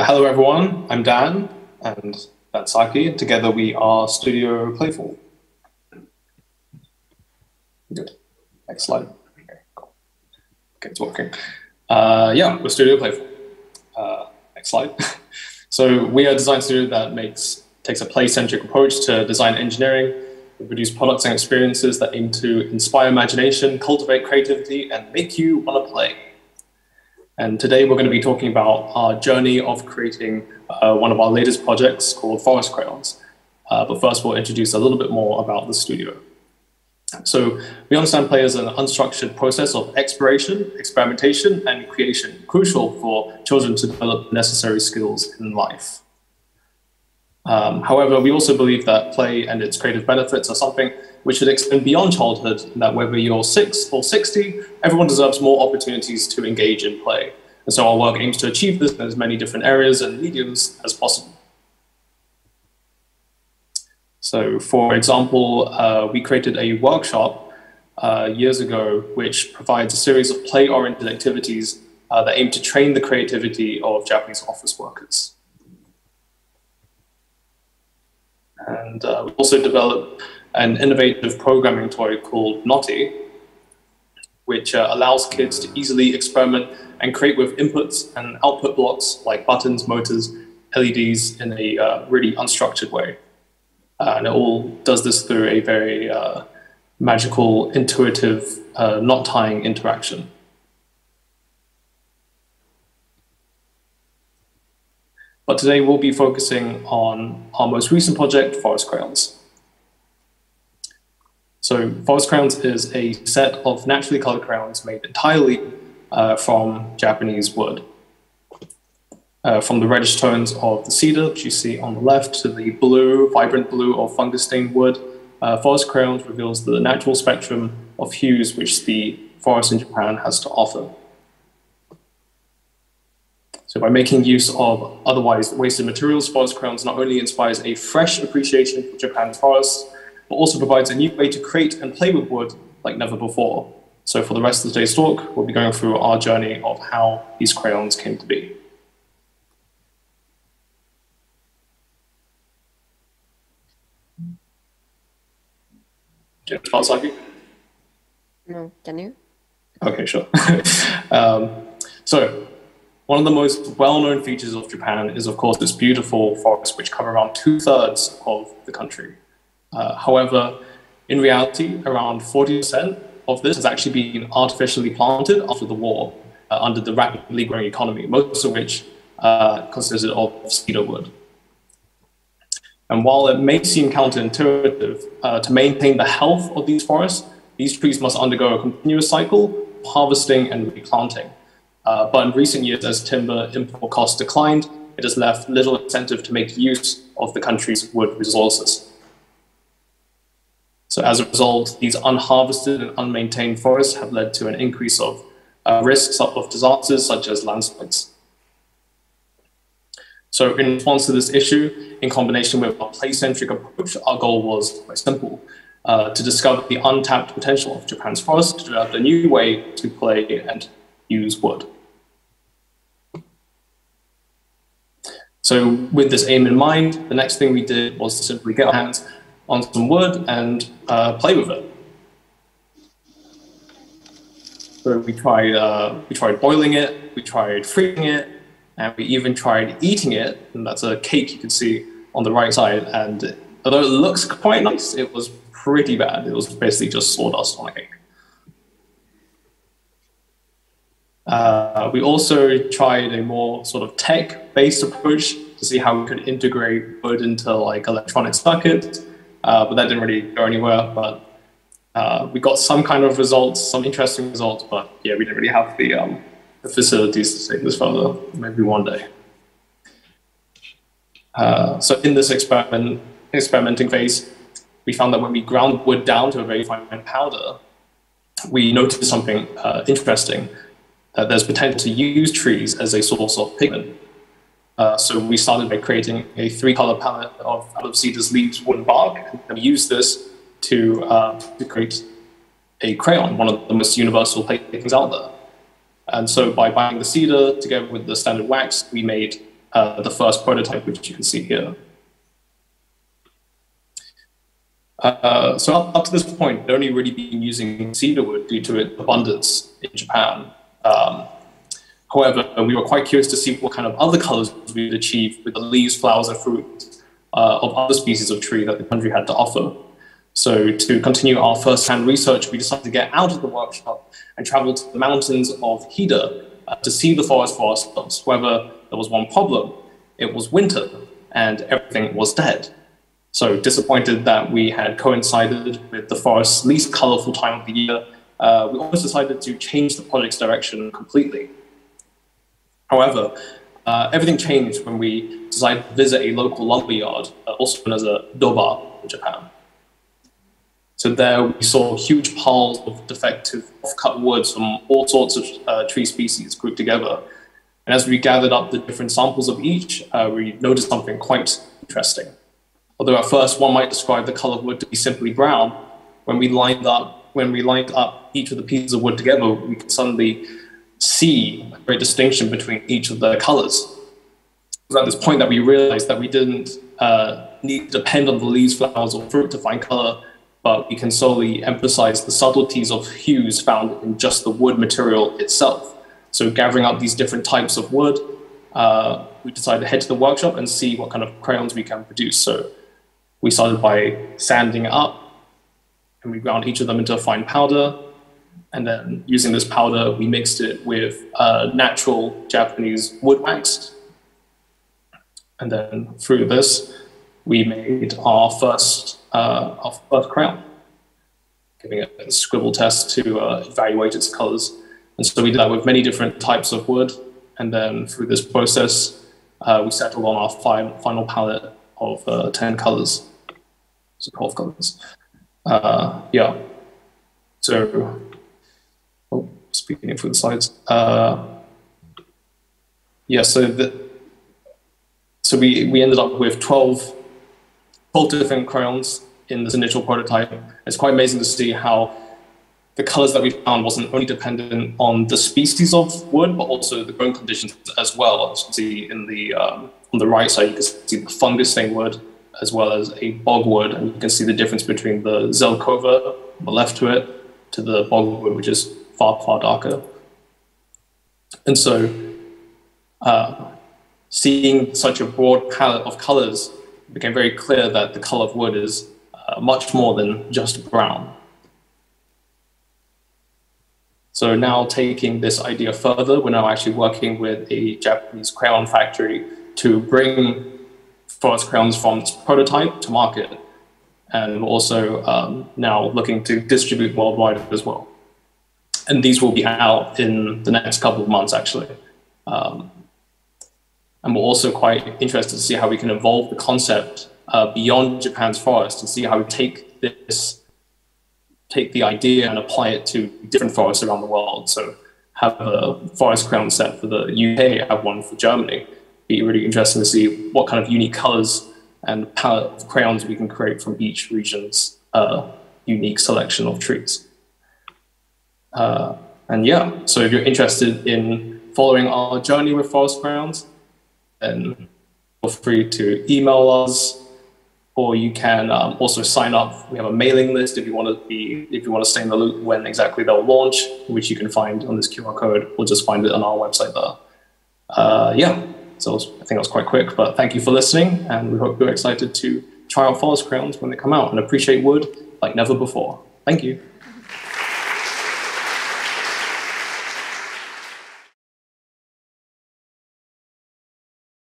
Hello everyone, I'm Dan and that's Saki. Together we are Studio Playfool. Good. Next slide. Okay, cool. Okay, it's working. Yeah, we're Studio Playfool. Next slide. So we are a design studio that takes a play-centric approach to design engineering. We produce products and experiences that aim to inspire imagination, cultivate creativity, and make you want to play. And today we're going to be talking about our journey of creating one of our latest projects called Forest Crayons. But first we'll introduce a little bit more about the studio. So we understand play as an unstructured process of exploration, experimentation, and creation, crucial for children to develop necessary skills in life. However, we also believe that play and its creative benefits are something which should extend beyond childhood, and that whether you're 6 or 60, everyone deserves more opportunities to engage in play. And so our work aims to achieve this in as many different areas and mediums as possible. So for example, we created a workshop years ago which provides a series of play-oriented activities that aim to train the creativity of Japanese office workers. And we also developed an innovative programming toy called Naughty, which allows kids to easily experiment and create with inputs and output blocks like buttons, motors, LEDs in a really unstructured way. And it all does this through a very magical, intuitive, knot-tying interaction. But today we'll be focusing on our most recent project, Forest Crayons. So Forest Crayons is a set of naturally colored crayons made entirely from Japanese wood. From the reddish tones of the cedar, which you see on the left, to the blue, vibrant blue of fungus-stained wood, Forest Crayons reveals the natural spectrum of hues which the forest in Japan has to offer. So by making use of otherwise wasted materials, Forest Crayons not only inspires a fresh appreciation for Japan's forests, but also provides a new way to create and play with wood like never before. So for the rest of today's talk, we'll be going through our journey of how these crayons came to be. Do you want to start, Saki? No, can you? Okay, sure. So one of the most well-known features of Japan is, of course, this beautiful forests which cover around 2/3 of the country. However, in reality, around 40% of this has actually been artificially planted after the war under the rapidly growing economy, most of which consisted of cedar wood. And while it may seem counterintuitive, to maintain the health of these forests, these trees must undergo a continuous cycle of harvesting and replanting. But in recent years, as timber import costs declined, it has left little incentive to make use of the country's wood resources. So as a result, these unharvested and unmaintained forests have led to an increase of risks of disasters such as landslides. So in response to this issue, in combination with our play-centric approach, our goal was quite simple, to discover the untapped potential of Japan's forests to develop a new way to play and use wood. So with this aim in mind, the next thing we did was to simply get our hands on some wood and play with it. So we tried boiling it, we tried freezing it, and we even tried eating it. And that's a cake you can see on the right side. And although it looks quite nice, it was pretty bad. It was basically just sawdust on a cake. We also tried a more sort of tech-based approach to see how we could integrate wood into like electronic circuits, but that didn't really go anywhere. But we got some kind of results, some interesting results, but yeah, we didn't really have the facilities to take this further. Maybe one day. So in this experimenting phase, we found that when we ground wood down to a very fine powder, we noticed something interesting. There's potential to use trees as a source of pigment. So we started by creating a 3-color palette out of cedars, leaves, wood, and bark, and we used this to create a crayon, one of the most universal playthings out there. And so by buying the cedar together with the standard wax, we made the first prototype, which you can see here. So up to this point, they'd only really been using cedar wood due to its abundance in Japan. However, we were quite curious to see what kind of other colors we would achieve with the leaves, flowers, and fruit of other species of tree that the country had to offer. So to continue our first-hand research, we decided to get out of the workshop and travel to the mountains of Hida to see the forest for ourselves. However, there was one problem. It was winter, and everything was dead. So disappointed that we had coincided with the forest's least colorful time of the year, we almost decided to change the project's direction completely. However, everything changed when we decided to visit a local lumber yard, also known as a doba in Japan. So there we saw huge piles of defective off-cut woods from all sorts of tree species grouped together. And as we gathered up the different samples of each, we noticed something quite interesting. Although at first one might describe the color of wood to be simply brown, when we lined up each of the pieces of wood together, we could suddenly see a great distinction between each of the colors. It was at this point that we realized that we didn't need to depend on the leaves, flowers, or fruit to find color, but we can solely emphasize the subtleties of hues found in just the wood material itself. So gathering up these different types of wood, we decided to head to the workshop and see what kind of crayons we can produce. So we started by sanding it up, and we ground each of them into a fine powder. And then using this powder, we mixed it with natural Japanese wood wax. And then through this, we made our first crayon, giving it a scribble test to evaluate its colors. And so we did that with many different types of wood. And then through this process, we settled on our final palette of 10 colors, so 12 colors. Yeah. So, speaking through the slides. Yeah, so we ended up with 12 different crayons in this initial prototype. It's quite amazing to see how the colors that we found wasn't only dependent on the species of wood, but also the growing conditions as well. As you can see in the on the right side, you can see the fungus-stained wood as well as a bogwood, and you can see the difference between the zelkova on the left to it to the bogwood, which is far darker. And so seeing such a broad palette of colors, it became very clear that the color of wood is much more than just brown. So now taking this idea further, we're now actually working with a Japanese crayon factory to bring forest crayons from its prototype to market, and also now looking to distribute worldwide as well. And these will be out in the next couple of months, actually. And we're also quite interested to see how we can evolve the concept beyond Japan's forest and see how we take the idea and apply it to different forests around the world. So have a forest crayon set for the UK, have one for Germany. Be really interesting to see what kind of unique colors and palette of crayons we can create from each region's unique selection of trees. And yeah, so if you're interested in following our journey with forest crayons, then feel free to email us, or you can also sign up. We have a mailing list if you want to stay in the loop when exactly they'll launch, which you can find on this QR code, or just find it on our website there. Yeah, so I think that was quite quick, but thank you for listening, and we hope you're excited to try out forest crayons when they come out and appreciate wood like never before. Thank you.